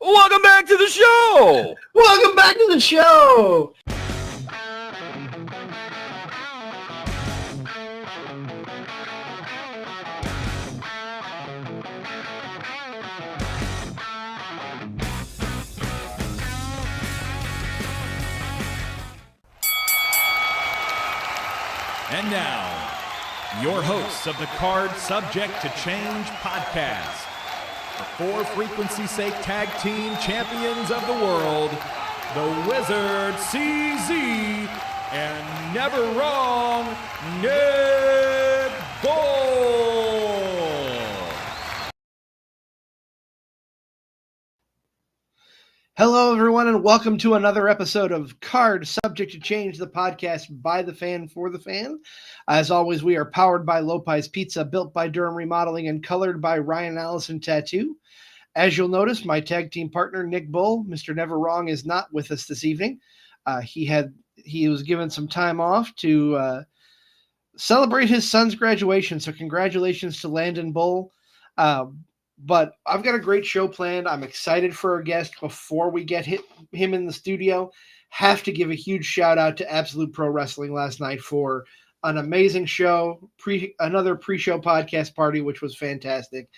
Welcome back to the show! Welcome back to the show! And now, your hosts of the Card Subject to Change podcast, the For Frequency's Sake Tag Team Champions of the World, the Wizard CZ, and Never Wrong Nick Gold. Hello, everyone, and welcome to another episode of Card Subject to Change, the podcast by the fan for the fan. As always, we are powered by Lopez Pizza, built by Durham Remodeling, and colored by Ryan Allison Tattoo. As you'll notice, my tag team partner, Nick Bull, Mr. Never Wrong, is not with us this evening. He was given some time off to celebrate his son's graduation, so congratulations to Landon Bull. But I've got a great show planned. I'm excited for our guest. Before we get him in the studio, have to give a huge shout out to Absolute Pro Wrestling last night for an amazing show, another pre-show podcast party, which was fantastic.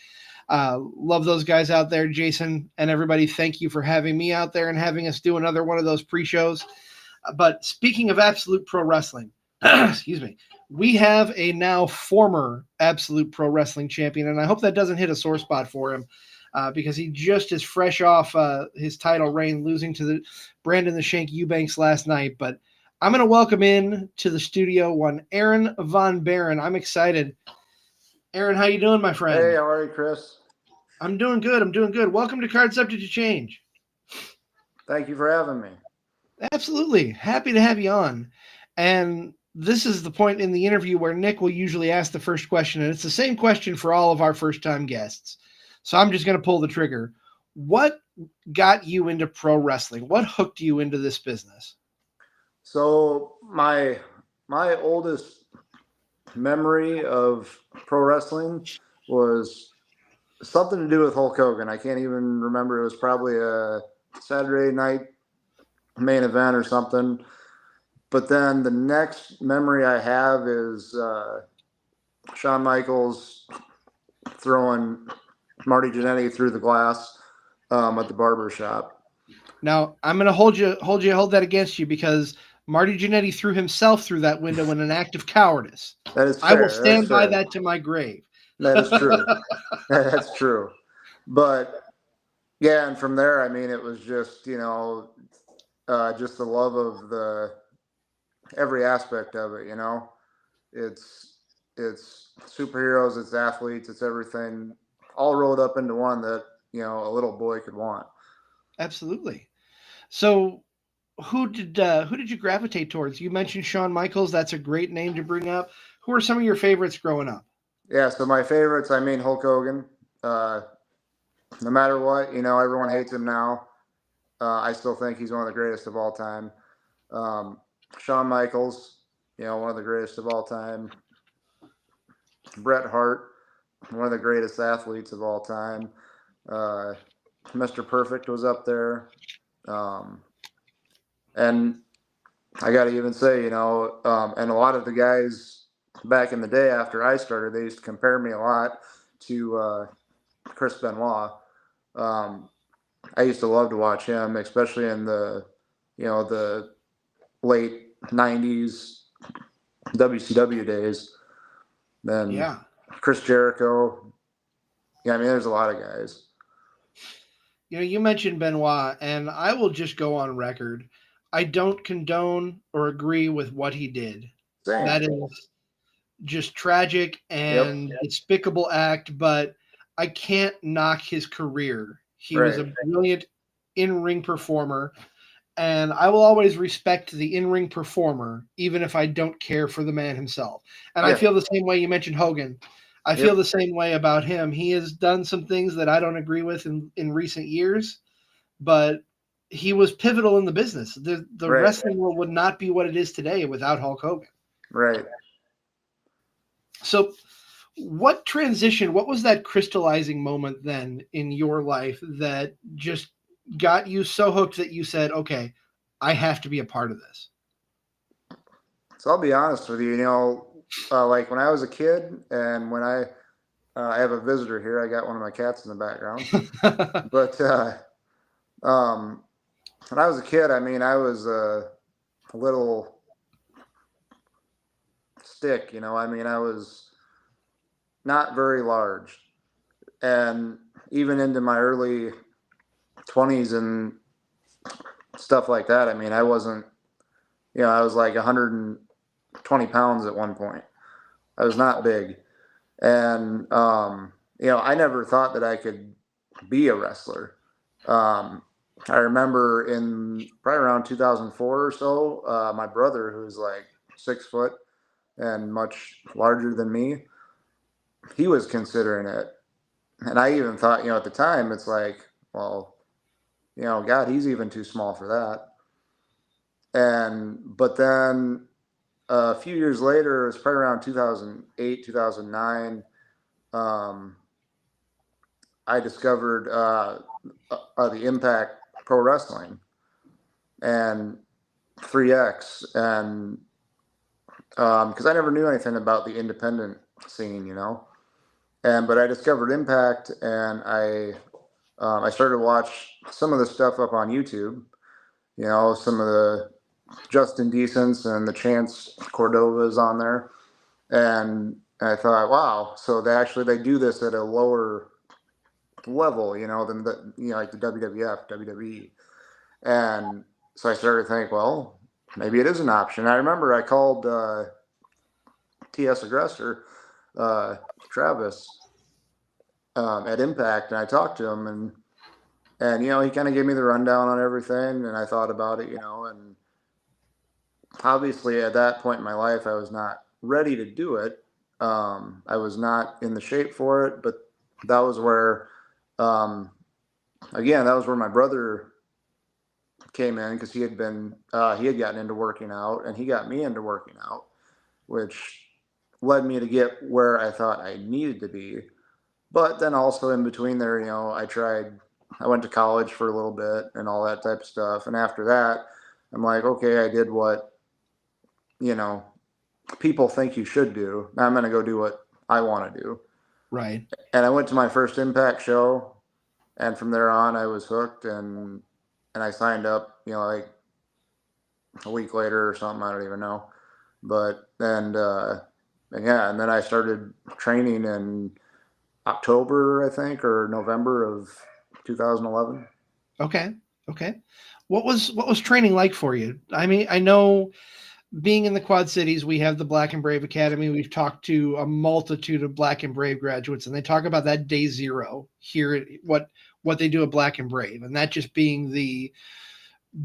Love those guys out there, Jason and everybody. Thank you for having me out there and having us do another one of those pre-shows. But speaking of Absolute Pro Wrestling, excuse me, we have a now former Absolute Pro Wrestling champion, and I hope that doesn't hit a sore spot for him because he just is fresh off his title reign, losing to Brandon the Shank Eubanks last night. But I'm going to welcome in to the studio one Aaron Von Baron. I'm excited. Aaron, how you doing, my friend? Hey, how are you, Chris? I'm doing good. Welcome to Card Subject to Change. Thank you for having me. Absolutely. Happy to have you on. And this is the point in the interview where Nick will usually ask the first question, and it's the same question for all of our first-time guests. So I'm just going to pull the trigger. What got you into pro wrestling? What hooked you into this business? So my oldest memory of pro wrestling was something to do with Hulk Hogan. I can't even remember. It was probably a Saturday night main event or something. But then the next memory I have is Shawn Michaels throwing Marty Jannetty through the glass at the barber shop. Now, I'm going to hold that against you because Marty Jannetty threw himself through that window in an act of cowardice. That is fair. I will stand by that to my grave. That is true. That's true. But yeah, and from there, I mean, it was just, just the love of every aspect of it, it's superheroes, it's athletes, it's everything all rolled up into one that, a little boy could want. Absolutely. So who did you gravitate towards? You mentioned Shawn Michaels. That's a great name to bring up. Who are some of your favorites growing up? Yeah. So my favorites, Hulk Hogan, no matter what, everyone hates him now. I still think he's one of the greatest of all time. Shawn Michaels, one of the greatest of all time. Bret Hart, one of the greatest athletes of all time. Mr. Perfect was up there. And I got to even say, and a lot of the guys back in the day after I started, they used to compare me a lot to Chris Benoit. I used to love to watch him, especially in the late 90s WCW days. Then Chris Jericho. Yeah, there's a lot of guys. You mentioned Benoit, and I will just go on record. I don't condone or agree with what he did. Same. That is just tragic and despicable act, but I can't knock his career. He was a brilliant in-ring performer. And I will always respect the in-ring performer, even if I don't care for the man himself. And I feel the same way. You mentioned Hogan. I feel the same way about him. He has done some things that I don't agree with in recent years, but he was pivotal in the business. The wrestling world would not be what it is today without Hulk Hogan. Right. So what was that crystallizing moment then in your life that just got you so hooked that you said, okay, I have to be a part of this? So I'll be honest with you, like when I was a kid and when I have a visitor here, I got one of my cats in the background, but when I was a kid, I mean, I was a little stick, I mean, I was not very large. And even into my early 20s and stuff like that, I mean, I wasn't, I was like 120 pounds at one point. I was not big. And, I never thought that I could be a wrestler. I remember in probably around 2004 or so, my brother, who's like 6 foot and much larger than me, he was considering it. And I even thought, at the time, it's like, well, God, he's even too small for that. But then a few years later, it was probably around 2008, 2009, I discovered the Impact Pro Wrestling and 3X. And because I never knew anything about the independent scene, but I discovered Impact, and I started to watch some of the stuff up on YouTube, some of the Justin Decents and the Chance Cordovas on there. And I thought, wow, so they do this at a lower level, than like the WWF, WWE. And so I started to think, well, maybe it is an option. I remember I called TS Aggressor, Travis, at Impact, and I talked to him, and he kind of gave me the rundown on everything, and I thought about it, and obviously at that point in my life, I was not ready to do it. I was not in the shape for it, but that was where, again, that was where my brother came in, because he had gotten into working out, and he got me into working out, which led me to get where I thought I needed to be. But then also in between there, I went to college for a little bit and all that type of stuff. And after that, I'm like, okay, I did what, people think you should do. Now I'm going to go do what I want to do. Right. And I went to my first Impact show, and from there on I was hooked, and I signed up, like a week later or something. I don't even know. But then, and then I started training in October, I think, or November of 2011. Okay. What was training like for you? I mean, I know being in the Quad Cities, we have the Black and Brave Academy. We've talked to a multitude of Black and Brave graduates, and they talk about that day zero here, what they do at Black and Brave, and that just being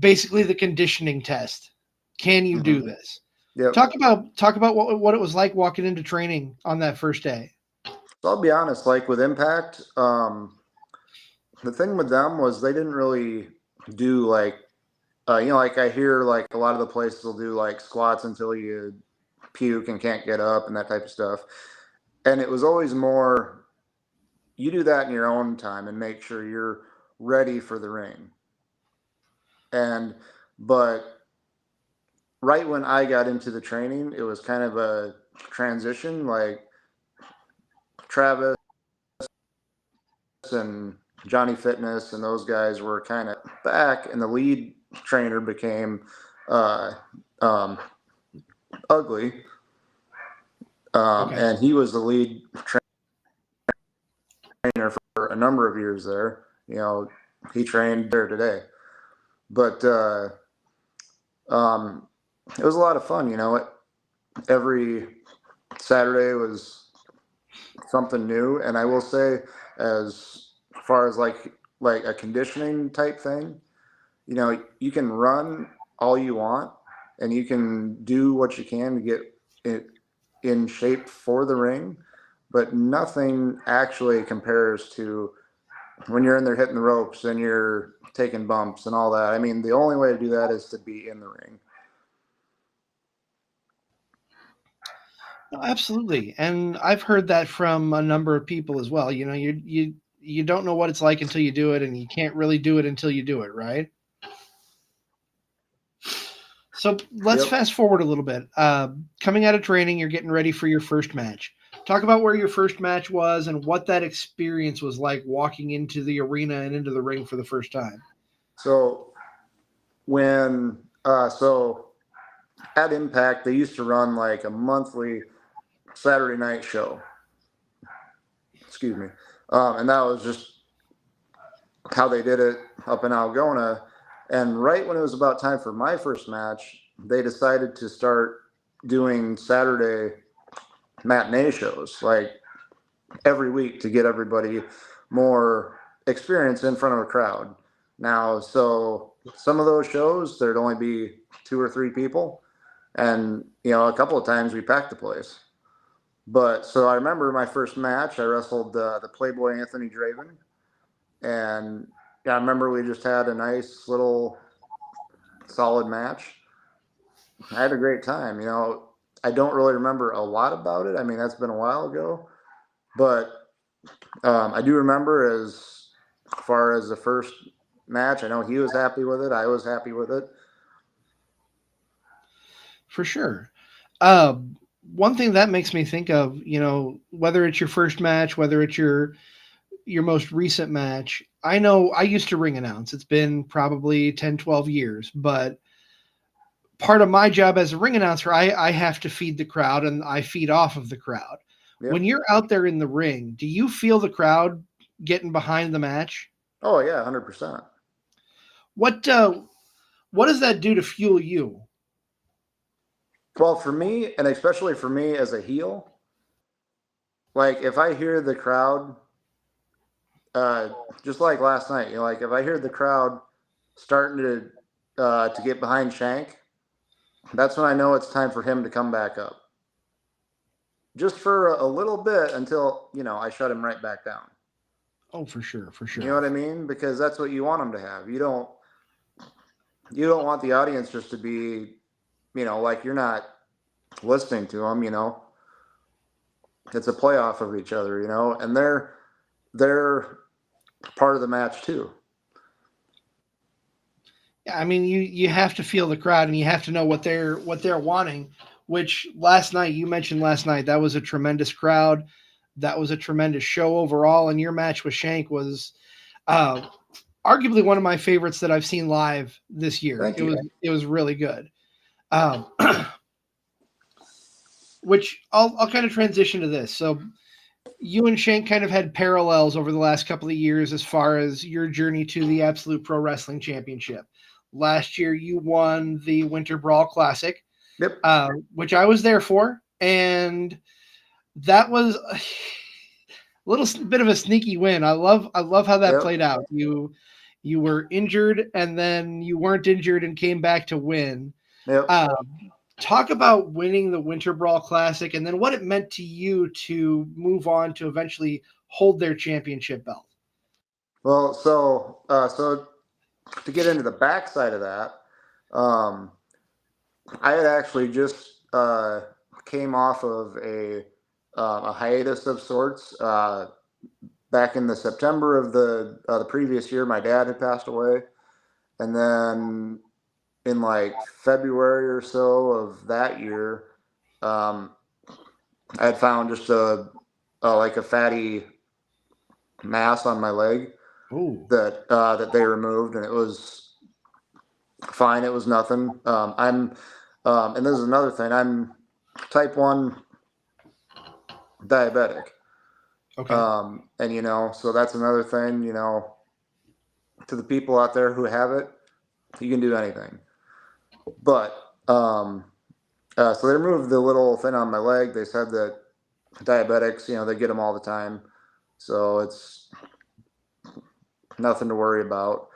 basically the conditioning test. Can you do this? Yep. Talk about what it was like walking into training on that first day. So I'll be honest, like with Impact, the thing with them was they didn't really do like, like I hear like a lot of the places will do like squats until you puke and can't get up and that type of stuff. And it was always more, you do that in your own time and make sure you're ready for the ring. But right when I got into the training, it was kind of a transition, like Travis and Johnny Fitness and those guys were kind of back, and the lead trainer became Ugly, and he was the lead trainer for a number of years there. He trained there today, but it was a lot of fun. Every Saturday was something new, and I will say, as far as like a conditioning type thing, you can run all you want, and you can do what you can to get it in shape for the ring, but nothing actually compares to when you're in there hitting the ropes and you're taking bumps and all that. I mean, the only way to do that is to be in the ring. No, absolutely. And I've heard that from a number of people as well. You you don't know what it's like until you do it, and you can't really do it until you do it, right? So let's fast forward a little bit. Coming out of training, you're getting ready for your first match. Talk about where your first match was and what that experience was like walking into the arena and into the ring for the first time. So when at Impact, they used to run like a monthly Saturday night show. Excuse me. And that was just how they did it up in Algona. And right when it was about time for my first match, they decided to start doing Saturday matinee shows like every week to get everybody more experience in front of a crowd. Now, so some of those shows, there'd only be 2 or 3 people. And, a couple of times we packed the place. But so I remember my first match, I wrestled the Playboy Anthony Draven. And I remember we just had a nice little solid match. I had a great time. I don't really remember a lot about it. I mean, that's been a while ago. But I do remember as far as the first match, I know he was happy with it. I was happy with it. For sure. One thing that makes me think of, whether it's your first match, whether it's your most recent match, I know I used to ring announce. It's been probably 10, 12 years, but part of my job as a ring announcer, I have to feed the crowd and I feed off of the crowd. Yep. When you're out there in the ring, do you feel the crowd getting behind the match? Oh yeah, 100%. What does that do to fuel you? Well, for me, and especially for me as a heel, like if I hear the crowd, just like last night, like if I hear the crowd starting to get behind Shank, that's when I know it's time for him to come back up. Just for a little bit until, I shut him right back down. Oh, for sure. You know what I mean? Because that's what you want him to have. You don't want the audience just to be, like you're not listening to them, It's a playoff of each other, and they're part of the match too. Yeah, I mean, you have to feel the crowd and you have to know what they're wanting, which you mentioned last night, that was a tremendous crowd. That was a tremendous show overall. And your match with Shank was arguably one of my favorites that I've seen live this year. It was really good. Which I'll kind of transition to this. So you and Shank kind of had parallels over the last couple of years as far as your journey to the Absolute Pro Wrestling Championship. Last year, you won the Winter Brawl Classic, yep. Which I was there for. And that was a little bit of a sneaky win. I love how that played out. You were injured and then you weren't injured and came back to win. Yep. Talk about winning the Winter Brawl Classic and then what it meant to you to move on to eventually hold their championship belt. Well, so to get into the backside of that, I had actually just came off of a hiatus of sorts. Back in the September of the previous year, my dad had passed away, and then in like February or so of that year, I had found just a fatty mass on my leg. Ooh. that they removed, and it was fine. It was nothing. And this is another thing. I'm type 1 diabetic. Okay. And so that's another thing. To the people out there who have it, you can do anything. But so they removed the little thing on my leg. They said that diabetics, they get them all the time, so it's nothing to worry about.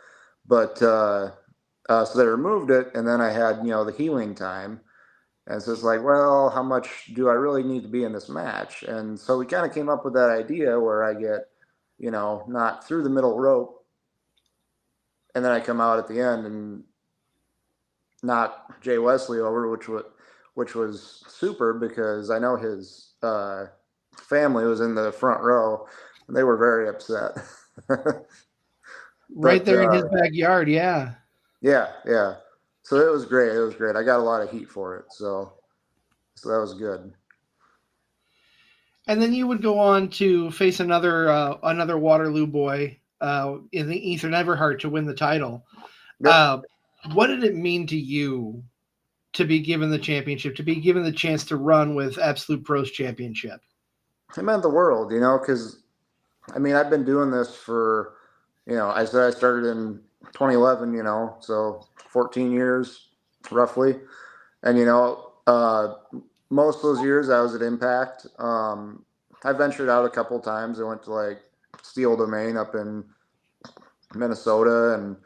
But so they removed it, and then I had the healing time, and so it's like, well, how much do I really need to be in this match? And so we kind of came up with that idea where I get not through the middle rope, and then I come out at the end and knock Jay Wesley over, which was super, because I know his family was in the front row and they were very upset. Right there in his backyard. Yeah. Yeah. So it was great. I got a lot of heat for it. So that was good. And then you would go on to face another Waterloo boy in the Ethan Everhart to win the title. Yep. What did it mean to you to be given the championship, to be given the chance to run with Absolute Pros Championship? It meant the world, because I've been doing this for, I said I started in 2011, so 14 years roughly. And, most of those years I was at Impact. I ventured out a couple of times. I went to like Steel Domain up in Minnesota, and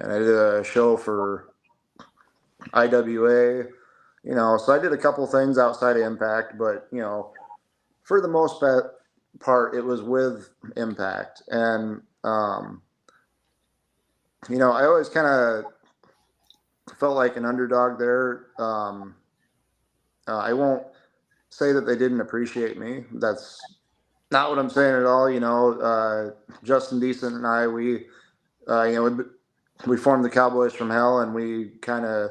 I did a show for IWA, so I did a couple things outside of Impact, but, for the most part, it was with Impact. And, I always kind of felt like an underdog there. I won't say that they didn't appreciate me. That's not what I'm saying at all. Justin Decent and I, we formed the Cowboys from Hell, and we kind of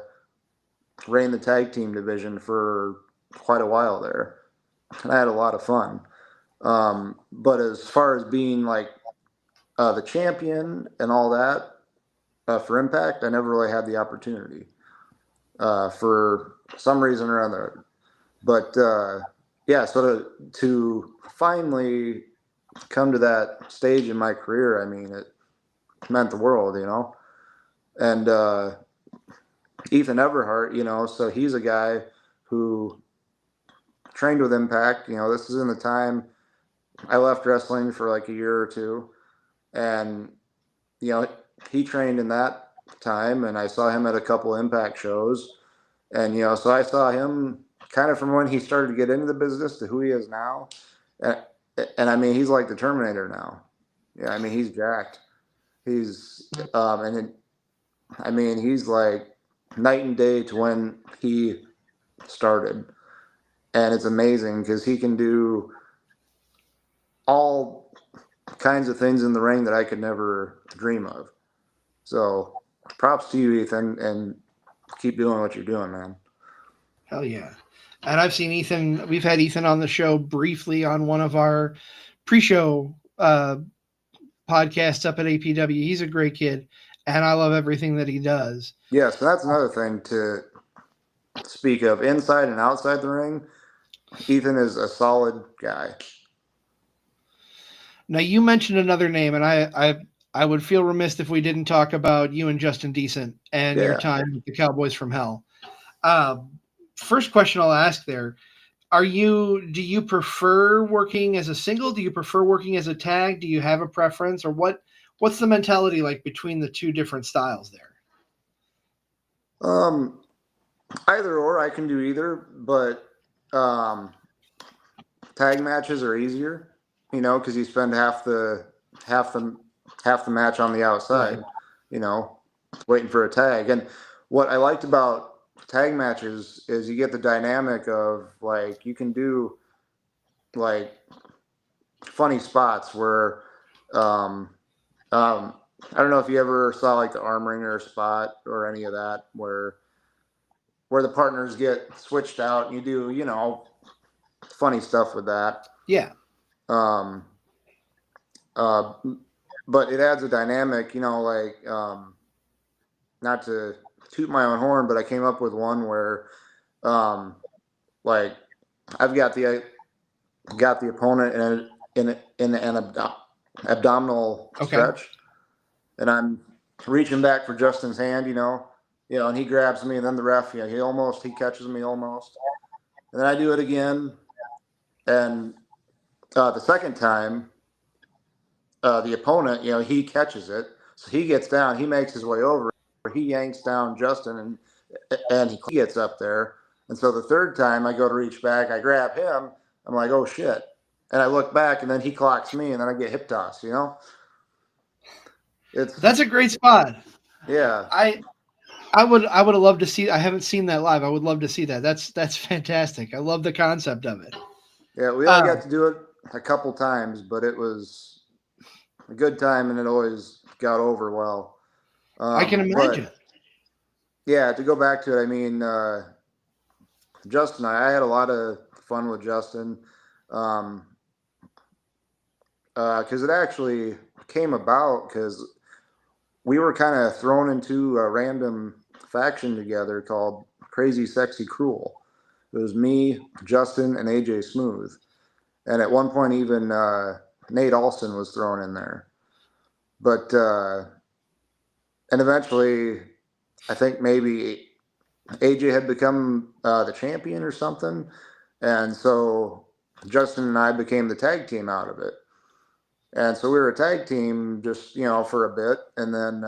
ran the tag team division for quite a while there. And I had a lot of fun. But as far as being like the champion and all that for Impact, I never really had the opportunity for some reason or other. But so to finally come to that stage in my career, it meant the world, And Ethan Everhart, so he's a guy who trained with Impact. This is in the time I left wrestling for like a year or two, and he trained in that time, and I saw him at a couple Impact shows, and so I saw him kind of from when he started to get into the business to who he is now, and he's like the Terminator now. Yeah, he's jacked. He's he's like night and day to when he started, and it's amazing because he can do all kinds of things in the ring that I could never dream of. So props to you, Ethan, and keep doing what you're doing, man. Hell yeah. And I've seen Ethan. We've had Ethan on the show briefly on one of our pre-show podcasts up at APW. He's a great kid, and I love everything that he does. Yes, so that's another thing to speak of. Inside and outside the ring, Ethan is a solid guy. Now, you mentioned another name, and I would feel remiss if we didn't talk about you and Justin Decent and your time with the Cowboys from Hell. First question I'll ask there, do you prefer working as a single? Do you prefer working as a tag? Do you have a preference, or what's the mentality like between the two different styles there? Either or, I can do either, but tag matches are easier, because you spend half the match on the outside, waiting for a tag. And what I liked about tag matches is you get the dynamic of like you can do like funny spots where I don't know if you ever saw like the arm wringer spot or any of that where the partners get switched out and you do funny stuff with that. Yeah. But it adds a dynamic, not to toot my own horn, but I came up with one where, like I've got the opponent in an abdominal stretch, and I'm reaching back for Justin's hand, and he grabs me, and then the ref, he catches me almost, and then I do it again, and the second time, the opponent, he catches it, so he gets down, he makes his way over, he yanks down Justin, and he gets up there, and so the third time I go to reach back, I grab him, I'm like, oh shit, and I look back, and then he clocks me, and then I get hip tossed, That's a great spot. Yeah. I would have loved to see. I haven't seen that live. I would love to see that. That's fantastic. I love the concept of it. Yeah, we only got to do it a couple times, but it was a good time, and it always got over well. I can imagine. But yeah, to go back to it, I mean, Justin, I had a lot of fun with Justin, because it actually came about because we were kind of thrown into a random faction together called Crazy Sexy Cruel. It was me, Justin, and AJ Smooth. And at one point, even Nate Alston was thrown in there. But, and eventually, I think maybe AJ had become the champion or something. And so Justin and I became the tag team out of it. And so we were a tag team just, for a bit. And then,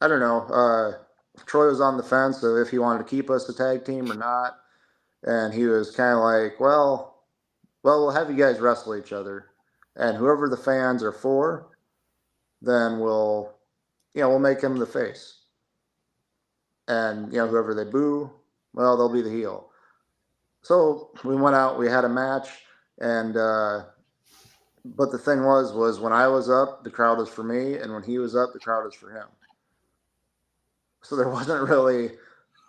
I don't know, Troy was on the fence of if he wanted to keep us a tag team or not. And he was kind of like, well, we'll have you guys wrestle each other. And whoever the fans are for, then we'll make him the face. And, whoever they boo, well, they'll be the heel. So we went out, we had a match, and but the thing was when I was up, the crowd was for me, and when he was up, the crowd was for him. So there wasn't really,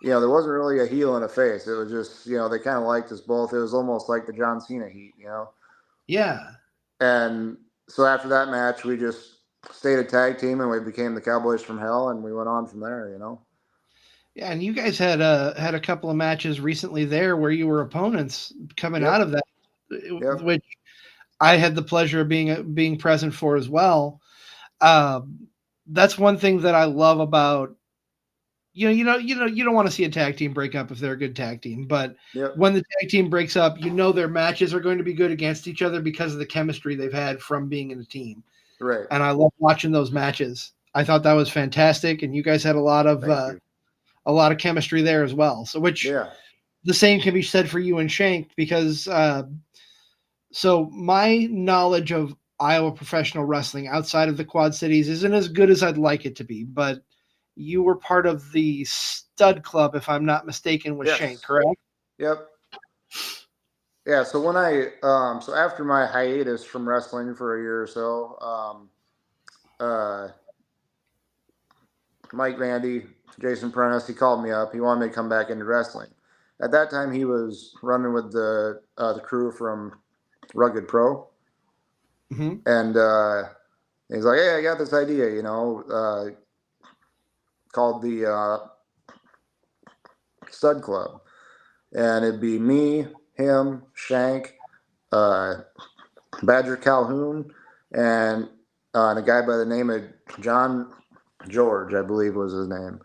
a heel and a face. It was just, they kind of liked us both. It was almost like the John Cena heat, Yeah. And so after that match, we just stayed a tag team, and we became the Cowboys from Hell, and we went on from there, Yeah, and you guys had a couple of matches recently there where you were opponents coming Yep. out of that, Yep. which I had the pleasure of being present for as well. That's one thing that I love about you don't want to see a tag team break up if they're a good tag team, but Yep. when the tag team breaks up, their matches are going to be good against each other because of the chemistry they've had from being in a team. Right. And I love watching those matches. I thought that was fantastic, and you guys had a lot of chemistry there as well. So the same can be said for you and Shank because so my knowledge of Iowa professional wrestling outside of the Quad Cities isn't as good as I'd like it to be, but you were part of the Stud Club, if I'm not mistaken, with Yes. Shank, correct? Yep. Yeah, so when so after my hiatus from wrestling for a year or so, Mike Vandy, Jason Prentice, he called me up. He wanted me to come back into wrestling. At that time, he was running with the crew from Rugged Pro, Mm-hmm. and he's like, "Hey, I got this idea, called the Stud Club, and it'd be me, him, Shank, Badger Calhoun, and a guy by the name of John George, I believe was his name,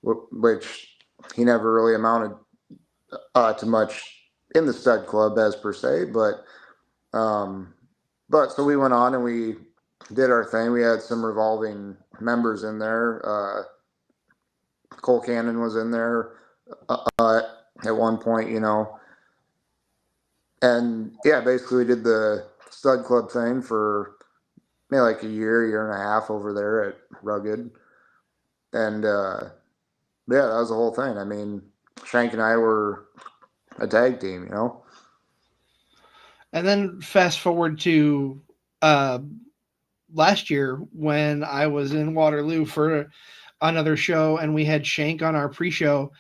which he never really amounted to much in the Stud Club as per se, but so we went on and we did our thing. We had some revolving members in there. Cole Cannon was in there at one point, and yeah, basically we did the Stud Club thing for maybe like a year and a half over there at Rugged, and yeah, that was the whole thing. I mean, Shank and I were a tag team, And then fast forward to last year when I was in Waterloo for another show and we had Shank on our pre-show.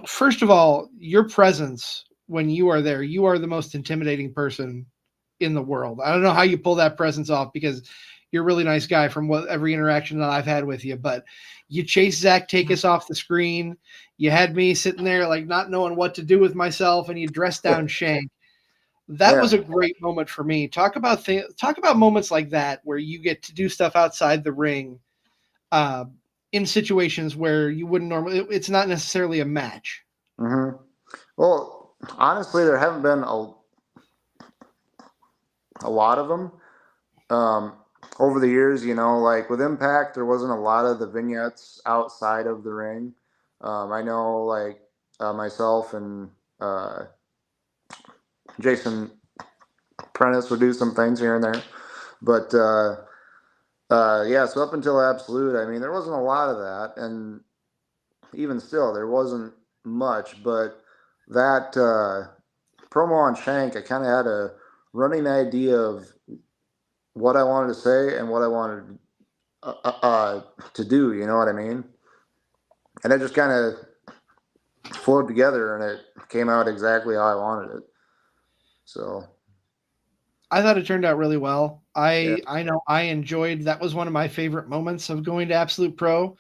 First of all, your presence when you are there, you are the most intimidating person in the world. I don't know how you pull that presence off because you're a really nice guy from every interaction that I've had with you, but you chased Zach Takis off the screen. You had me sitting there like not knowing what to do with myself, and you dressed down Shank. That was a great moment for me. Talk about moments like that where you get to do stuff outside the ring, in situations where you wouldn't normally. It's not necessarily a match. Mm-hmm. Well, honestly, there haven't been a lot of them over the years. Like with Impact, there wasn't a lot of the vignettes outside of the ring. I know, like myself and Jason Prentice would do some things here and there, but yeah. So up until Absolute, I mean, there wasn't a lot of that, and even still, there wasn't much. But that promo on Shank, I kind of had a running idea of what I wanted to say and what I wanted to do. You know what I mean? And it just kind of flowed together, and it came out exactly how I wanted it. So I thought it turned out really well. Yeah. I know I enjoyed, that was one of my favorite moments of going to Absolute Pro,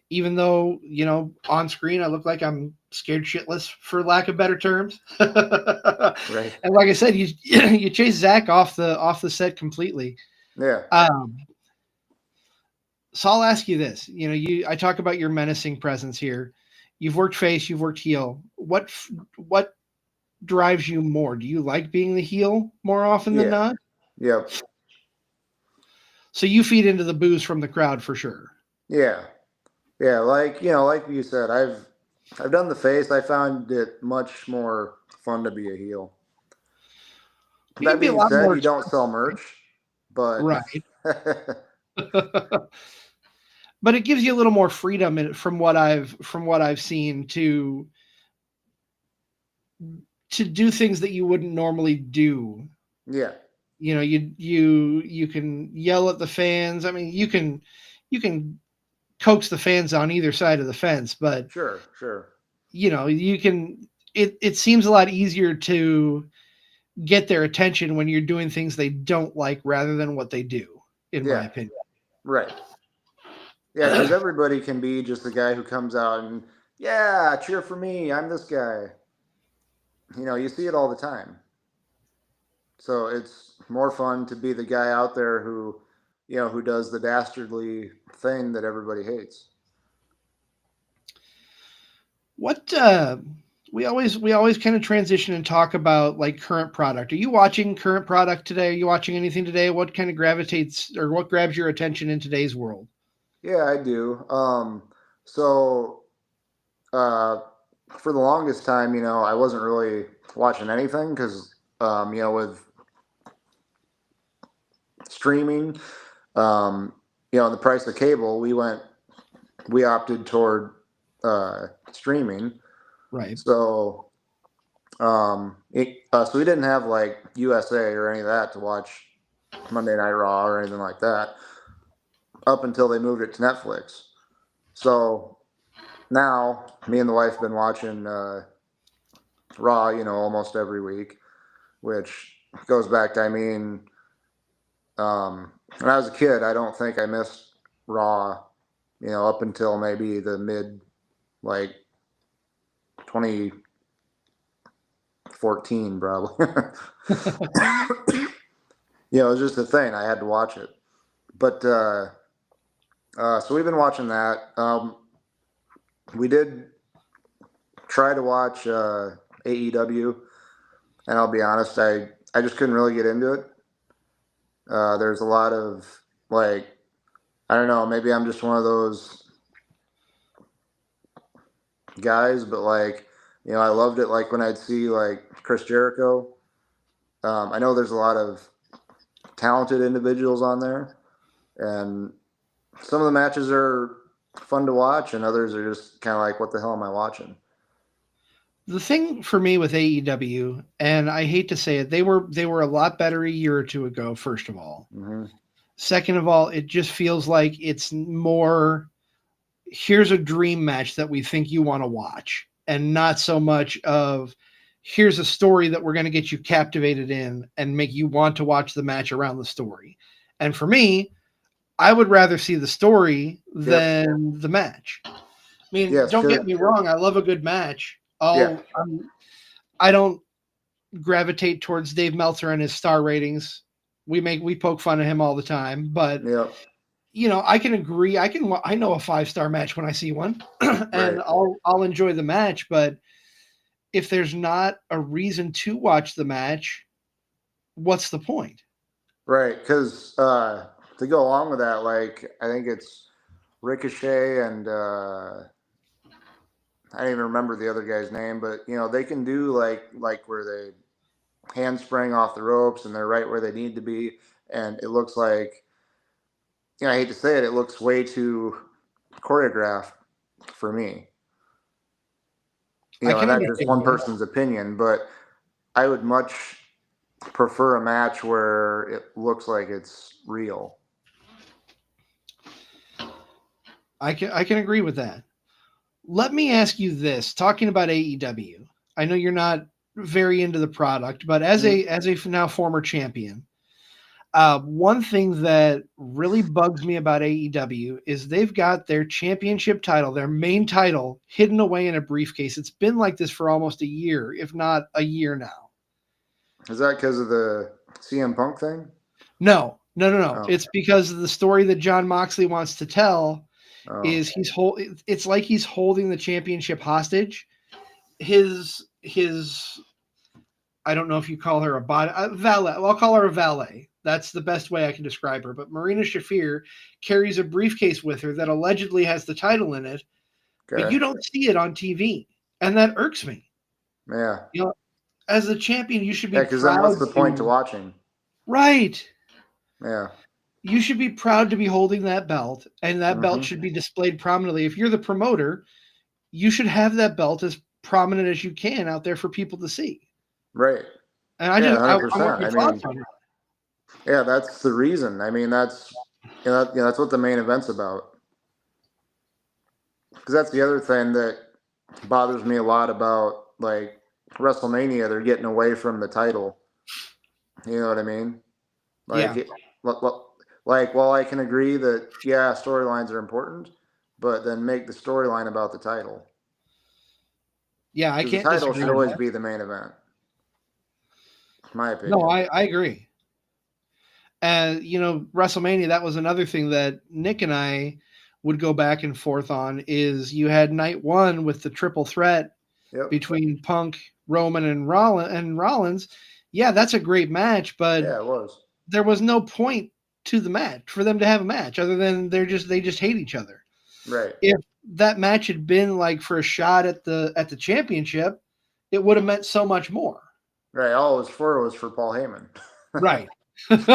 even though, you know, on screen I look like I'm scared shitless, for lack of better terms. Right. And like I said, you you chase Zach off the set completely. Yeah. So I'll ask you this. You know, I talk about your menacing presence here. You've worked face, you've worked heel. What drives you more? Do you like being the heel more often than not? Yep. So you feed into the boos from the crowd for sure. Yeah. Yeah. Like, you know, like you said, I've done the face. I found it much more fun to be a heel. You That can be a being lot said, more you don't sell merch, but right. But it gives you a little more freedom from what I've seen to do things that you wouldn't normally do. Yeah. You know, you can yell at the fans. I mean, you can coax the fans on either side of the fence, but Sure. you know, it seems a lot easier to get their attention when you're doing things they don't like rather than what they do, in my opinion. Right. Yeah, because everybody can be just the guy who comes out and, yeah, cheer for me. I'm this guy. You know, you see it all the time. So it's more fun to be the guy out there who, you know, who does the dastardly thing that everybody hates. What we always kind of transition and talk about like current product. Are you watching current product today? Are you watching anything today? What kind of gravitates or what grabs your attention in today's world? Yeah, I do. So for the longest time, you know, I wasn't really watching anything because, you know, with streaming, you know, the price of cable, we opted toward streaming. Right. So, so we didn't have like USA or any of that to watch Monday Night Raw or anything like that up until they moved it to Netflix. So now me and the wife have been watching Raw, you know, almost every week, which goes back to, I mean, when I was a kid, I don't think I missed Raw, you know, up until maybe the mid, like 2014, probably. You know, it was just a thing. I had to watch it. But so we've been watching that. We did try to watch AEW, and I'll be honest, I just couldn't really get into it. There's a lot of, like, I don't know, maybe I'm just one of those guys, but like, you know, I loved it like when I'd see like Chris Jericho. I know there's a lot of talented individuals on there, and some of the matches are fun to watch, and others are just kind of like, what the hell am I watching? The thing for me with AEW, and I hate to say it, they were a lot better a year or two ago, first of all. Mm-hmm. Second of all, it just feels like it's more, here's a dream match that we think you want to watch, and not so much of, here's a story that we're going to get you captivated in and make you want to watch the match around the story. And for me, I would rather see the story than the match. I mean, don't get me wrong, I love a good match. I don't gravitate towards Dave Meltzer and his star ratings. We poke fun at him all the time, but you know, I can agree. I know a 5-star match when I see one, and Right. I'll enjoy the match. But if there's not a reason to watch the match, what's the point? Right, because to go along with that, like, I think it's Ricochet and I don't even remember the other guy's name, but you know, they can do like where they handspring off the ropes and they're right where they need to be, and it looks like, you know, I hate to say it, it looks way too choreographed for me. You know, and that's just one person's opinion, but I would much prefer a match where it looks like it's real. I can agree with that. Let me ask you this: talking about AEW, I know you're not very into the product, but as a now former champion, one thing that really bugs me about AEW is they've got their championship title, their main title, hidden away in a briefcase. It's been like this for almost a year, if not a year now. Is that because of the CM Punk thing? No. Oh. It's because of the story that John Moxley wants to tell. Is it's like he's holding the championship hostage. His I don't know if you call her a valet. Well, I'll call her a valet. That's the best way I can describe her. But Marina Shafir carries a briefcase with her that allegedly has the title in it, but you don't see it on TV, and that irks me. Yeah. You know, as a champion, you should be because then what's the point to watching? Right. Yeah. You should be proud to be holding that belt, and that belt should be displayed prominently. If you're the promoter, you should have that belt as prominent as you can out there for people to see. Right. And I 100%. Yeah, that's the reason. I mean, that's that's what the main event's about. Because that's the other thing that bothers me a lot about like WrestleMania. They're getting away from the title. You know what I mean? Like, while I can agree that storylines are important, but then make the storyline about the title. Yeah, I can't. The title should always be the main event. My opinion. No, I agree. And WrestleMania, that was another thing that Nick and I would go back and forth on. Is you had night one with the triple threat between Punk, Roman, and Rollins. Yeah, that's a great match, but it was. There was no point to the match for them to have a match other than they just hate each other. Right. If that match had been like for a shot at the championship, it would have meant so much more. Right. All it was for Paul Heyman. Right. Which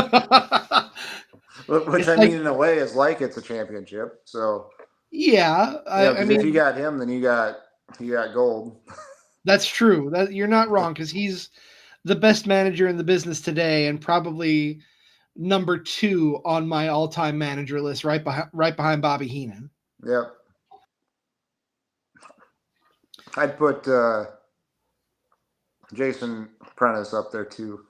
I mean, in a way, is like it's a championship. So yeah, I mean, if you got him, then you got gold. That's true. That you're not wrong, because he's the best manager in the business today, and probably number 2 on my all-time manager list, right behind Bobby Heenan. Yep. I'd put Jason Prentice up there too.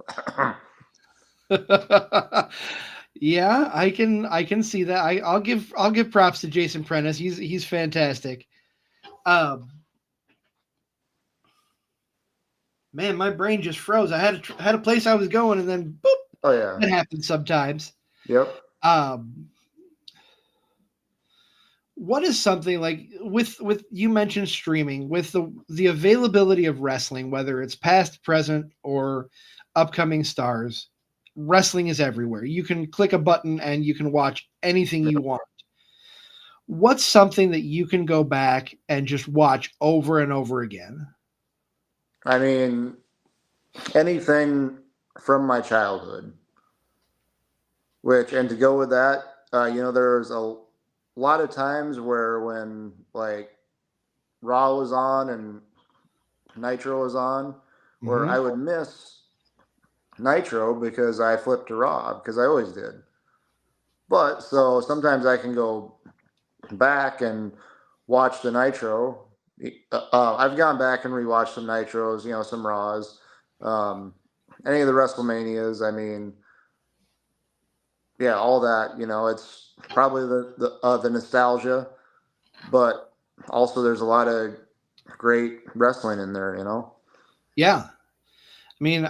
Yeah, I can see that. I'll give props to Jason Prentice. He's fantastic. Man, my brain just froze. I had a place I was going, and then boop. Oh yeah, that happens sometimes. Yep. What is something like with you mentioned streaming, with the availability of wrestling, whether it's past, present, or upcoming stars? Wrestling is everywhere. You can click a button and you can watch anything you want. What's something that you can go back and just watch over and over again? I mean, anything from my childhood. And to go with that, there's a lot of times when like Raw was on and Nitro was on, where I would miss Nitro because I flipped to Raw, because I always did. But so sometimes I can go back and watch the Nitro. I've gone back and rewatched some Nitros, some Raws, any of the WrestleManias. I mean, yeah, all that. It's probably the nostalgia, but also there's a lot of great wrestling in there. Yeah, I mean,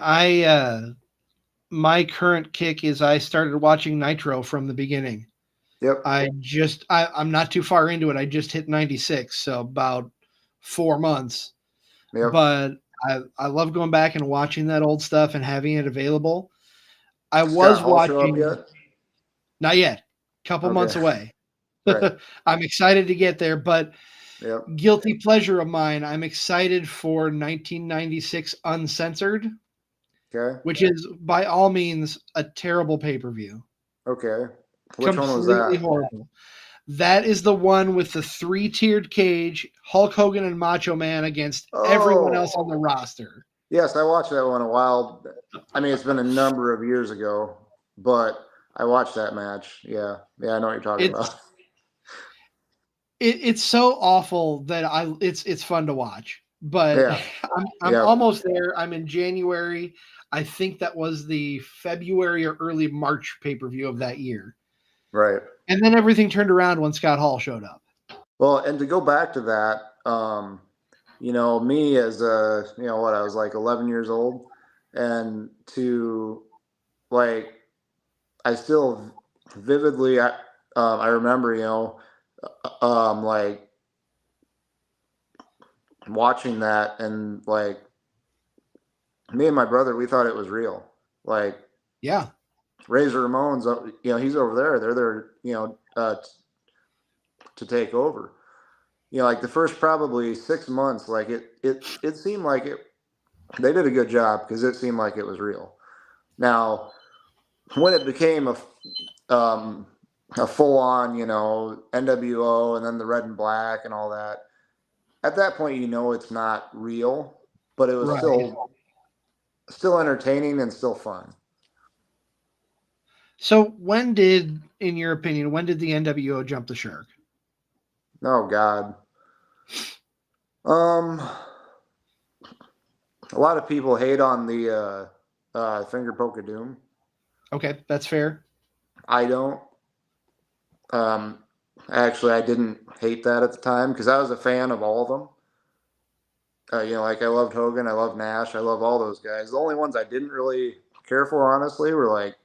my current kick is I started watching Nitro from the beginning. Yep. I'm not too far into it. I just hit 96, so about 4 months. Yep. But I love going back and watching that old stuff and having it available. I was watching. Show up yet? Not yet. Couple months away. Right. I'm excited to get there, but yep. Guilty pleasure of mine. I'm excited for 1996 Uncensored. Okay. Which is by all means a terrible pay-per-view. Okay. Which one was Completely that? horrible. That is the one with the 3-tiered cage, Hulk Hogan and Macho Man against everyone else on the roster. Yes, I watched that one a while. I mean, it's been a number of years ago, but I watched that match. Yeah, I know what you're talking about. It's so awful that it's fun to watch. But Yeah, I'm almost there. I'm in January. I think that was the February or early March pay-per-view of that year. right. And then everything turned around when Scott Hall showed up. Well, and to go back to that, me as I was like 11 years old, and to like, I still vividly, I remember, like watching that, and like me and my brother, we thought it was real. Like, Yeah. Razor Ramon's, he's over there. They're there, to take over. Like the first probably 6 months, like it seemed like they did a good job because it seemed like it was real. Now, when it became a full on, NWO and then the red and black and all that, at that point, it's not real, but it was Right. still entertaining and still fun. So in your opinion, when did the NWO jump the shark? Oh God. A lot of people hate on the finger poke of doom. Okay, that's fair. I don't. Actually, I didn't hate that at the time because I was a fan of all of them. Like I loved Hogan, I loved Nash, I love all those guys. The only ones I didn't really care for, honestly, were like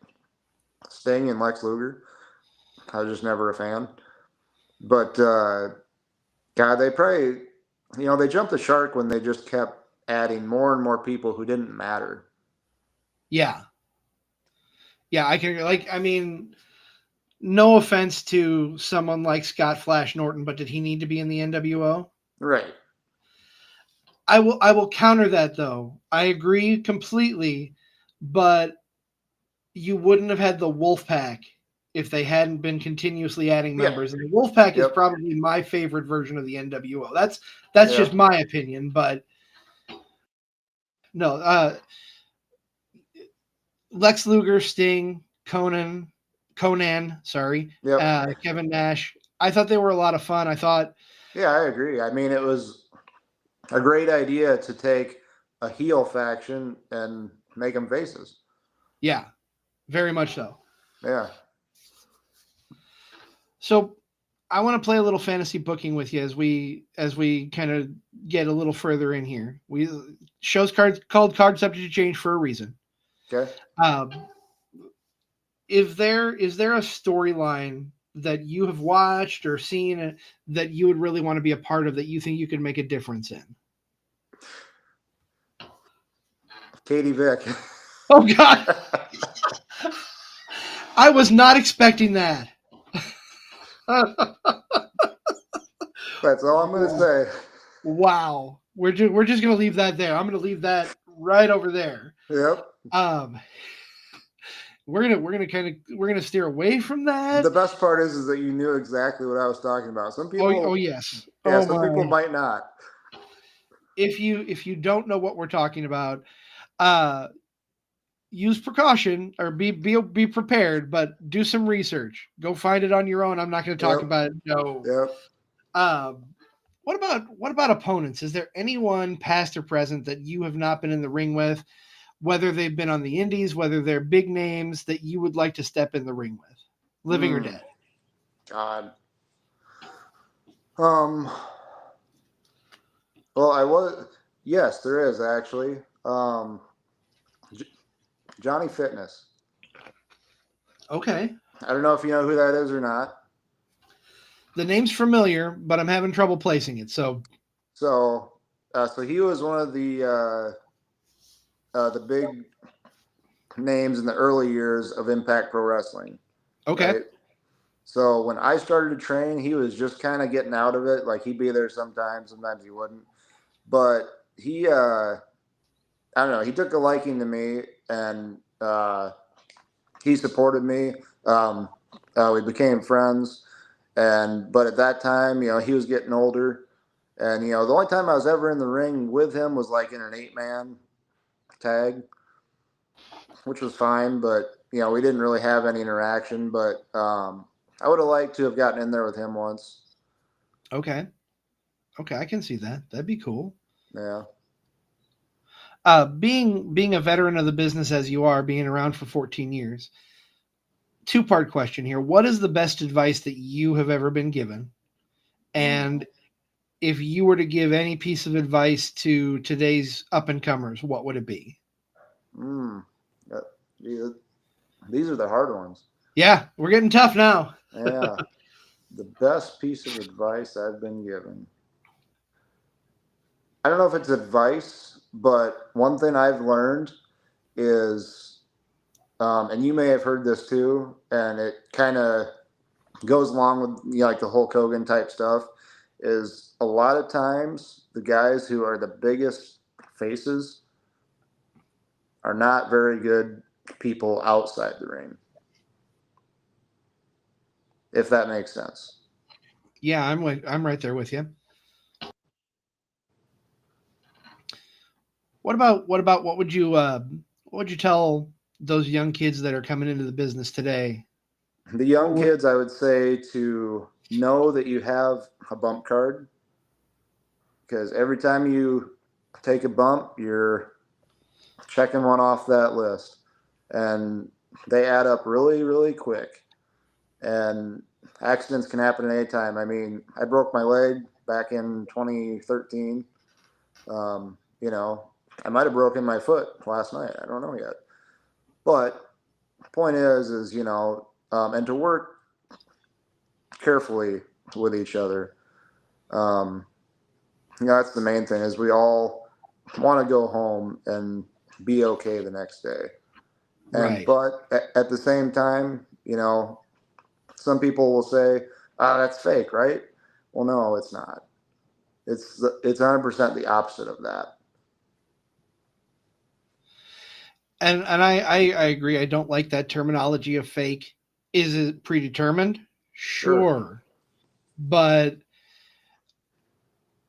Sting and Lex Luger. I was just never a fan. But God, they probably, they jumped the shark when they just kept adding more and more people who didn't matter. Yeah. Yeah, I mean, no offense to someone like Scott Flash Norton, but did he need to be in the NWO? Right. I will counter that though. I agree completely, but you wouldn't have had the Wolfpack if they hadn't been continuously adding members. And the Wolfpack is probably my favorite version of the NWO. That's just my opinion, but no, Lex Luger, Sting, Conan, sorry, Kevin Nash. I thought they were a lot of fun. I thought. Yeah, I agree. I mean, it was a great idea to take a heel faction and make them faces. Yeah, very much so. Yeah. So I want to play a little fantasy booking with you as we kind of get a little further in here. Show's called Card Subject to Change for a reason. Okay. Is there a storyline that you have watched or seen that you would really want to be a part of that you think you could make a difference in? Katie Vick. Oh God. I was not expecting that. That's all I'm going to say. Wow. We're just going to leave that there. I'm going to leave that right over there. Yep. We're gonna steer away from that. The best part is that you knew exactly what I was talking about. Some people, oh yes, yeah, some people might not. If you don't know what we're talking about, use precaution or be prepared, but do some research. Go find it on your own. I'm not going to talk about it. No. Yep. What about opponents? Is there anyone past or present that you have not been in the ring with? Whether they've been on the indies, whether they're big names that you would like to step in the ring with, living or dead? God. Well, yes, there is actually. Johnny Fitness. Okay. I don't know if you know who that is or not. The name's familiar, but I'm having trouble placing it. So he was one of the big names in the early years of Impact Pro Wrestling. Okay. Right? So when I started to train, he was just kind of getting out of it. Like he'd be there sometimes he wouldn't. But he, I don't know, he took a liking to me and he supported me. We became friends. But at that time, he was getting older. And, the only time I was ever in the ring with him was like in an 8-man. tag, which was fine, but you know, we didn't really have any interaction. But I would have liked to have gotten in there with him once. Okay, I can see that. That'd be cool. Yeah. Being a veteran of the business as you are, being around for 14 years. Two-part question here. What is the best advice that you have ever been given? And if you were to give any piece of advice to today's up-and-comers, what would it be? These are the hard ones. Yeah, we're getting tough now. Yeah. The best piece of advice I've been given. I don't know if it's advice, but one thing I've learned is, and you may have heard this too, and it kind of goes along with, you know, like the Hulk Hogan type stuff, is a lot of times the guys who are the biggest faces are not very good people outside the ring. If that makes sense. Yeah, I'm right there with you. What would you tell those young kids that are coming into the business today? The young kids, I would say to know that you have a bump card, because every time you take a bump, you're checking one off that list, and they add up really, really quick. And accidents can happen at any time. I mean, I broke my leg back in 2013. You know, I might have broken my foot last night. I don't know yet. But the point is, you know, and to work carefully with each other. You know, that's the main thing, is we all want to go home and be okay the next day. Right. But at the same time, you know, some people will say, that's fake, right? Well, no, it's not. It's 100% the opposite of that. And I agree. I don't like that terminology of fake. Is it predetermined? Sure. But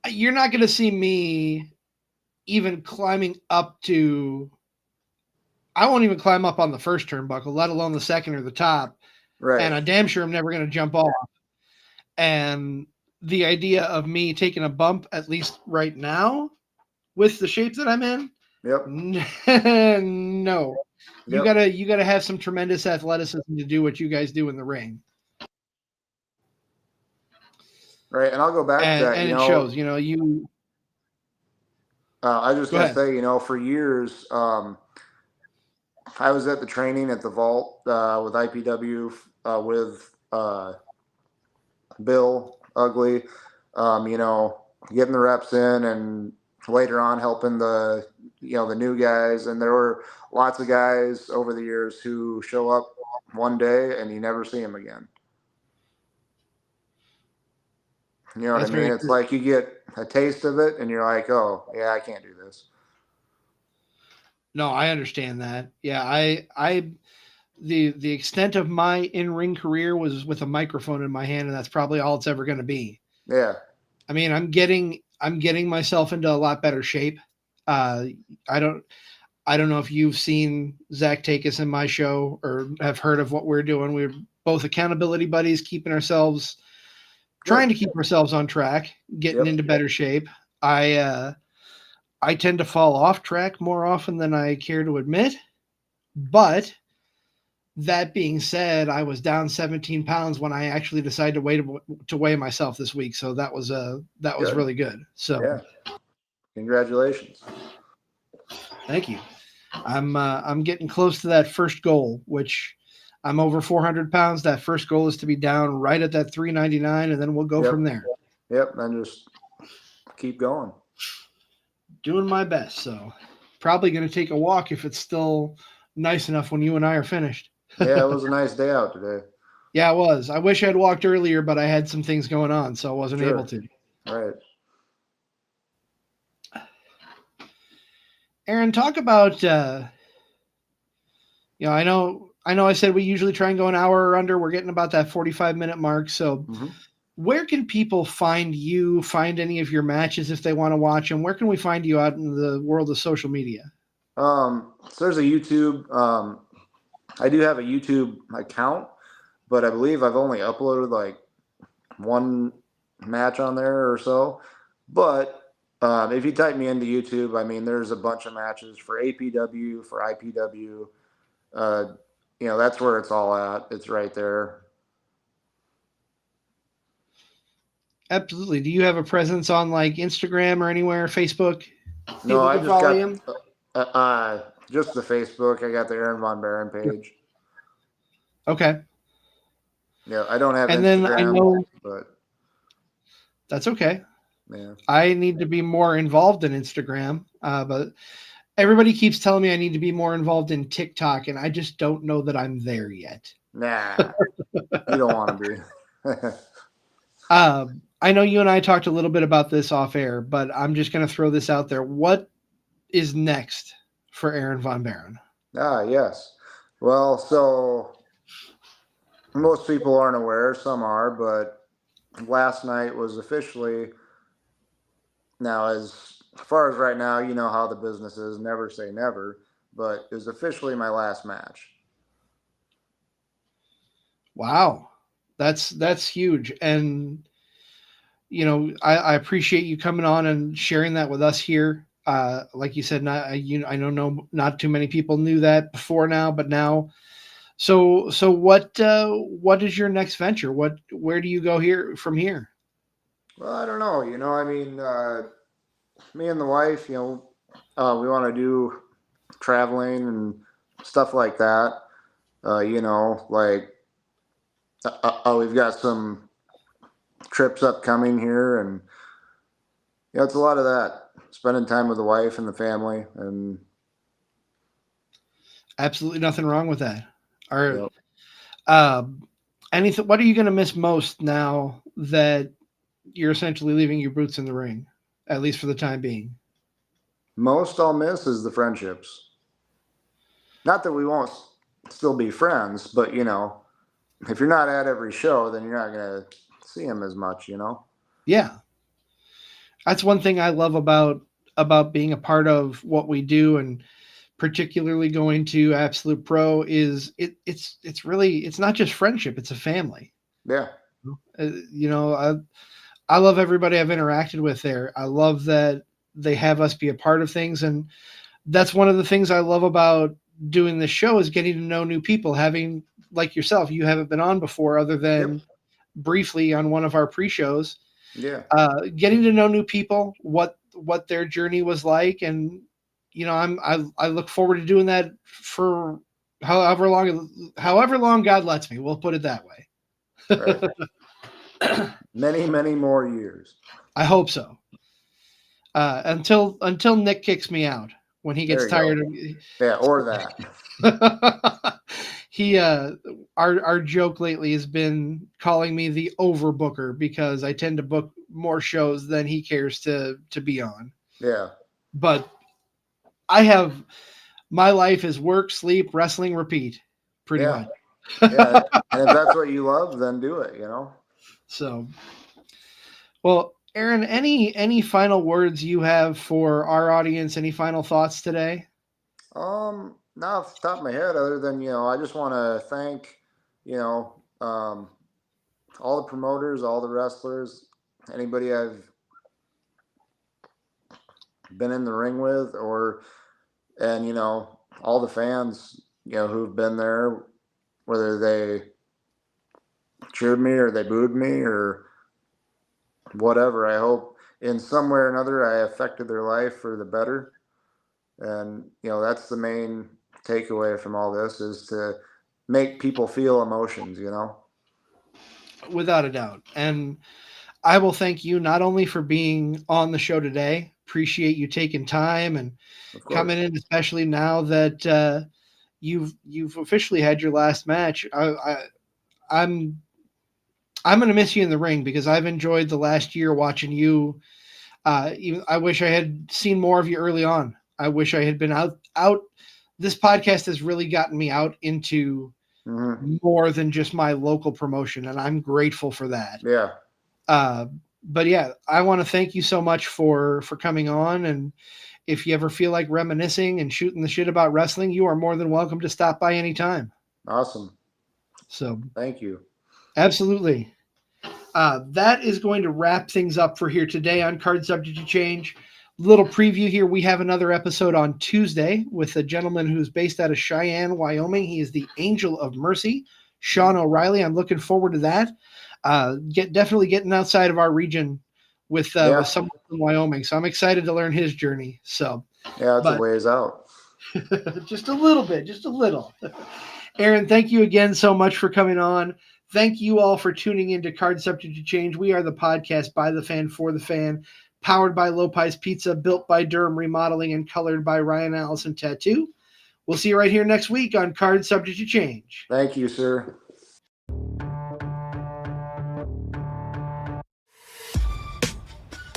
you're not going to see me even climbing up to, I won't even climb up on the first turnbuckle, let alone the second or the top. Right. And I'm damn sure I'm never going to jump off. And the idea of me taking a bump, at least right now, with the shape that I'm in, Yep. no. You gotta have some tremendous athleticism to do what you guys do in the ring. Right, and I'll go back to that. And it shows, you know, you. I was just gonna say, you know, for years, I was at the training at the vault with IPW with Bill Ugly, you know, getting the reps in, and later on helping the new guys. And there were lots of guys over the years who show up one day and you never see them again. You know what I mean? It's like you get a taste of it and you're like, oh yeah, I can't do this. No, I understand that. Yeah, the extent of my in-ring career was with a microphone in my hand, and that's probably all it's ever going to be. Yeah. I mean, I'm getting myself into a lot better shape. I don't know if you've seen Zach take us in my show or have heard of what we're doing. We're both accountability buddies, trying to keep ourselves on track, getting into better shape. I tend to fall off track more often than I care to admit. But that being said, I was down 17 pounds when I actually decided to weigh myself this week. So that was really good. So yeah. Congratulations. Thank you. I'm getting close to that first goal, which I'm over 400 pounds. That first goal is to be down right at that 399, and then we'll go from there. Yep. And just keep going. Doing my best. So probably going to take a walk if it's still nice enough when you and I are finished. Yeah, it was a nice day out today. Yeah, it was. I wish I'd walked earlier, but I had some things going on, so I wasn't able to. Right. Aaron, talk about, I know I said we usually try and go an hour or under. We're getting about that 45-minute mark. So where can people find you, find any of your matches if they want to watch them? Where can we find you out in the world of social media? So there's a YouTube. I do have a YouTube account, but I believe I've only uploaded like one match on there or so. But if you type me into YouTube, I mean, there's a bunch of matches for APW, for IPW. That's where it's all at. It's right there. Absolutely. Do you have a presence on like Instagram or anywhere, Facebook? No, I can just follow got him? just the Facebook. I got the Aaron Von Baron page. Okay. Yeah, I don't have And Instagram, then I know but that's okay. yeah. I need to be more involved in Instagram, but everybody keeps telling me I need to be more involved in TikTok, and I just don't know that I'm there yet. Nah, you don't want to be. I know you and I talked a little bit about this off air, but I'm just going to throw this out there. What is next for Aaron Von Baron? Yes. Well, so most people aren't aware, some are, but last night was officially, now as far as right now, you know how the business is, never say never, but it was officially my last match. Wow. That's huge. And I appreciate you coming on and sharing that with us here. Like you said, I know not too many people knew that before now, but now. So what is your next venture? Where do you go from here? Well, I don't know. I mean, me and the wife, we want to do traveling and stuff like that. We've got some trips upcoming here, and it's a lot of that, spending time with the wife and the family, and absolutely nothing wrong with that. yep. Anything? What are you going to miss most now that you're essentially leaving your boots in the ring, at least for the time being? Most I'll miss is the friendships. Not that we won't still be friends, but if you're not at every show, then you're not going to see them as much, Yeah. That's one thing I love about being a part of what we do, and particularly going to Absolute Pro is it's really, it's not just friendship, it's a family. Yeah. I love everybody I've interacted with there. I love that they have us be a part of things, and that's one of the things I love about doing this show is getting to know new people. Having, like yourself, you haven't been on before other than briefly on one of our pre-shows. Yeah. Getting to know new people, what their journey was like, and I look forward to doing that for however long God lets me. We'll put it that way. Right. Many more years. I hope so. Until Nick kicks me out when he gets tired of me. Yeah, or that. He our joke lately has been calling me the overbooker because I tend to book more shows than he cares to be on. Yeah. But my life is work, sleep, wrestling, repeat, pretty much. Yeah. And if that's what you love, then do it, So, well, Aaron, any final words you have for our audience? Any final thoughts today? Not off the top of my head, other than, I just want to thank, all the promoters, all the wrestlers, anybody I've been in the ring with, and all the fans, who've been there, whether they cheered me or they booed me or whatever. I hope in some way or another I affected their life for the better. And, that's the main takeaway from all this, is to make people feel emotions, Without a doubt. And I will thank you not only for being on the show today, appreciate you taking time and coming in, especially now that you've officially had your last match. I'm going to miss you in the ring because I've enjoyed the last year watching you. I wish I had seen more of you early on. I wish I had been out. This podcast has really gotten me out into more than just my local promotion, and I'm grateful for that. Yeah. But yeah, I want to thank you so much for coming on, and if you ever feel like reminiscing and shooting the shit about wrestling, you are more than welcome to stop by anytime. Awesome. So Thank you. absolutely. That is going to wrap things up for here today on Card Subject to Change. Little preview here. We have another episode on Tuesday with a gentleman who's based out of Cheyenne, Wyoming. He is the Angel of Mercy, Sean O'Reilly. I'm looking forward to that. Definitely getting outside of our region with someone from Wyoming. So I'm excited to learn his journey. So yeah, it's a ways out. just a little bit, just a little. Aaron, thank you again so much for coming on. Thank you all for tuning into Card Subject to Change. We are the podcast by the fan for the fan, powered by Lopez Pizza, built by Durham Remodeling, and colored by Ryan Allison Tattoo. We'll see you right here next week on Card Subject to Change. Thank you, sir.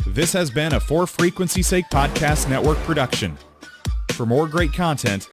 This has been a For Frequency's Sake Podcast Network production. For more great content,